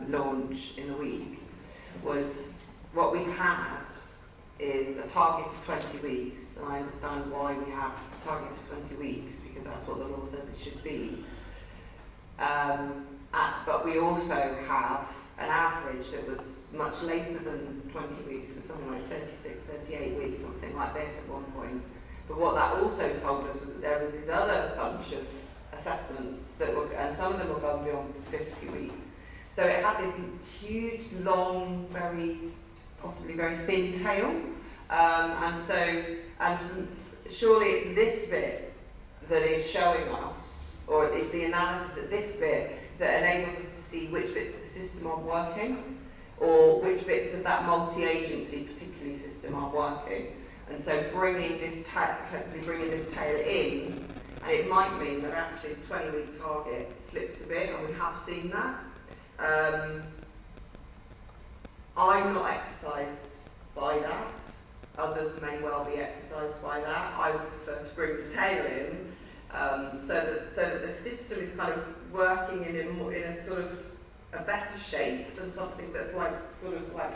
launch in the week, was what we've had is a target for 20 weeks, and I understand why we have a target for 20 weeks, because that's what the law says it should be. But we also have an average that was much later than 20 weeks, it was something like 36, 38 weeks, something like this at one point. But what that also told us was that there was this other bunch of assessments that were, and some of them were going beyond 52 weeks. So it had this huge, long, possibly very thin tail. And surely it's this bit that is showing us, or it's the analysis at this bit that enables us to see which bits of the system are working, or which bits of that multi-agency, particularly system, are working. And so hopefully bringing this tail in, and it might mean that actually the 20-week target slips a bit, and we have seen that. I'm not exercised by that. Others may well be exercised by that. I would prefer to bring the tail in, so that the system is kind of working in a sort of a better shape than something that's like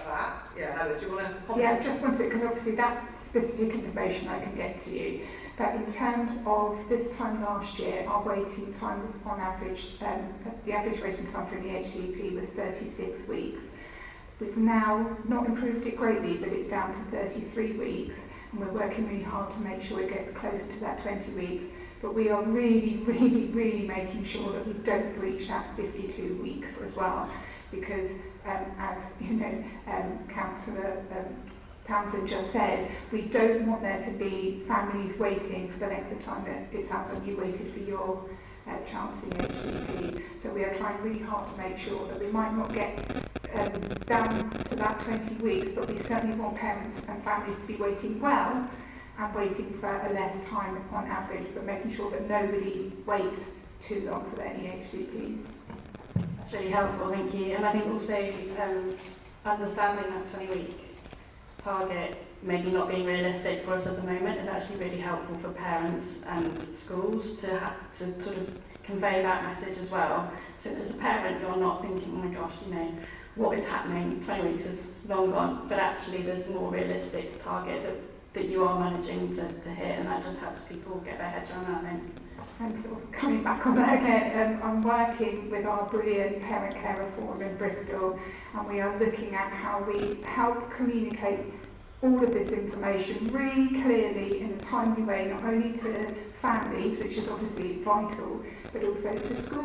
that. Yeah, Hannah, do you want to comment? Yeah, I just wanted, because obviously that specific information I can get to you. But in terms of this time last year, our waiting time was on average, the average waiting time for the HCP was 36 weeks. We've now not improved it greatly, but it's down to 33 weeks, and we're working really hard to make sure it gets closer to that 20 weeks. But we are really, really, really making sure that we don't breach that 52 weeks as well, because as you know, Councillor Townsend just said, we don't want there to be families waiting for the length of time that it sounds like you waited for your chance in HCP. So we are trying really hard to make sure that we might not get down to that 20 weeks, but we certainly want parents and families to be waiting well and waiting for a less time on average, but making sure that nobody waits too long for their EHCPs. That's really helpful, thank you. And I think also understanding that 20-week target maybe not being realistic for us at the moment is actually really helpful for parents and schools to sort of convey that message as well. So as a parent, you're not thinking, oh my gosh, you know, what is happening? 20 weeks is long gone, but actually there's a more realistic target that you are managing to hit, and that just helps people get their heads around that, I think. And sort of coming back on that again, I'm working with our brilliant Parent Carer Forum in Bristol, and we are looking at how we help communicate all of this information really clearly in a timely way, not only to families, which is obviously vital, but also to schools.